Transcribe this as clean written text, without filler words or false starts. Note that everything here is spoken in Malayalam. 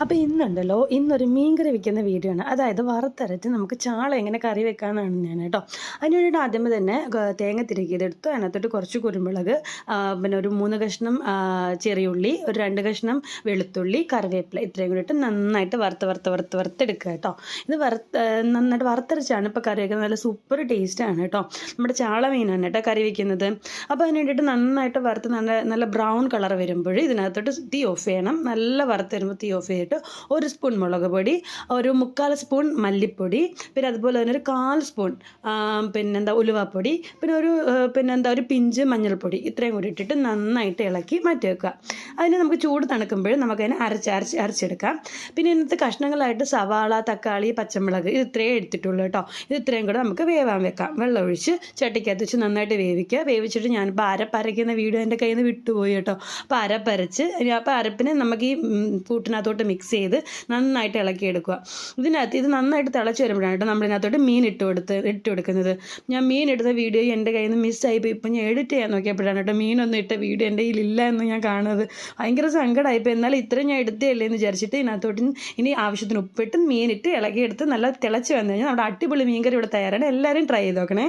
അപ്പോൾ ഇന്നൊരു മീൻകറി വെക്കുന്ന വീഡിയോ ആണ്. അതായത് വറുത്തരച്ച് നമുക്ക് ചാള എങ്ങനെ കറി വെക്കാമെന്നാണ് ഞാൻ കേട്ടോ. അതിന് വേണ്ടിയിട്ട് ആദ്യമേ തന്നെ തേങ്ങ തിരുകിയതെടുത്തു. അതിനകത്തോട്ട് കുറച്ച് കുരുമുളക്, പിന്നെ ഒരു 3 കഷ്ണം ചെറിയുള്ളി, ഒരു 2 കഷ്ണം വെളുത്തുള്ളി, കറിവേപ്പില ഇത്രയും കൂടി ഇട്ട് നന്നായിട്ട് വറുത്തെടുക്കുക കേട്ടോ. ഇത് നന്നായിട്ട് വറുത്തരച്ചാണ് ഇപ്പോൾ കറി വയ്ക്കുന്നത്. നല്ല സൂപ്പർ ടേസ്റ്റാണ് കേട്ടോ. നമ്മുടെ ചാള മീനാണ് കേട്ടോ കറി വയ്ക്കുന്നത്. അപ്പോൾ അതിന് വേണ്ടിയിട്ട് നന്നായിട്ട് വറുത്ത് നല്ല ബ്രൗൺ കളർ വരുമ്പോൾ ഇതിനകത്തോട്ട് തീ ഓഫ് ചെയ്യണം. നല്ല വറുത്ത് വരുമ്പോൾ തീ ഓഫ് ചെയ്തിട്ട് 1 സ്പൂൺ മുളക് പൊടി, ഒരു 3/4 സ്പൂൺ മല്ലിപ്പൊടി, പിന്നെ അതുപോലെ തന്നെ ഒരു 1/4 സ്പൂൺ ഉലുവാപ്പൊടി, പിന്നെ ഒരു പിഞ്ച് മഞ്ഞൾപ്പൊടി ഇത്രയും കൂടി ഇട്ടിട്ട് നന്നായിട്ട് ഇളക്കി മാറ്റി വെക്കുക. അതിന് നമുക്ക് ചൂട് തണുക്കുമ്പോൾ നമുക്കതിനെ അരച്ചെടുക്കാം. പിന്നെ ഇന്നത്തെ കഷ്ണങ്ങളായിട്ട് സവാള, തക്കാളി, പച്ചമുളക് ഇത് ഇത്രയും എടുത്തിട്ടുള്ളൂ കേട്ടോ. ഇത് ഇത്രയും കൂടെ നമുക്ക് വേവാൻ വെക്കാം. വെള്ളം ഒഴിച്ച് ചട്ടിക്കകത്ത് വെച്ച് നന്നായിട്ട് വേവിക്കുക. വേവിച്ചിട്ട് ഞാനിപ്പോൾ അരപ്പരയ്ക്കുന്ന വീഡിയോ എൻ്റെ കയ്യിൽ നിന്ന് വിട്ടുപോയി കേട്ടോ. അപ്പോൾ അരപ്പിനെ നമുക്ക് ഈ കൂട്ടിനകത്തോട്ട് മിക്സ് ചെയ്ത് നന്നായിട്ട് ഇളക്കിയെടുക്കുക. ഇത് നന്നായിട്ട് തിളച്ച് വരുമ്പോഴാണ് കേട്ടോ നമ്മളിതിനകത്തോട്ട് മീൻ ഇട്ട് കൊടുക്കുന്നത്. ഞാൻ മീൻ എടുത്ത വീഡിയോ എൻ്റെ കയ്യിൽ നിന്ന് മിസ്സായിപ്പോയി. ഇപ്പം ഞാൻ എഡിറ്റ് ചെയ്യാൻ നോക്കിയപ്പോഴാണ് കേട്ടോ മീനൊന്നും ഇട്ട വീഡിയോ എൻ്റെ കയ്യിലില്ല എന്ന് ഞാൻ കാണുന്നത്. ഭയങ്കര സങ്കടമായിപ്പോൾ. എന്നാലും ഇത്രയും ഞാൻ എടുത്തല്ലേ എന്ന് വിചാരിച്ചിട്ട് ഇതിനകത്തോട്ട് ഇനി ആവശ്യത്തിന് ഉപ്പിട്ട് മീനിട്ട് ഇളക്കിയെടുത്ത് നല്ല തിളച്ച് വന്നു കഴിഞ്ഞാൽ നമ്മുടെ അടിപൊളി മീൻകറി ഇവിടെ തയ്യാറാണ്. എല്ലാവരും ട്രൈ ചെയ്ത് നോക്കണേ.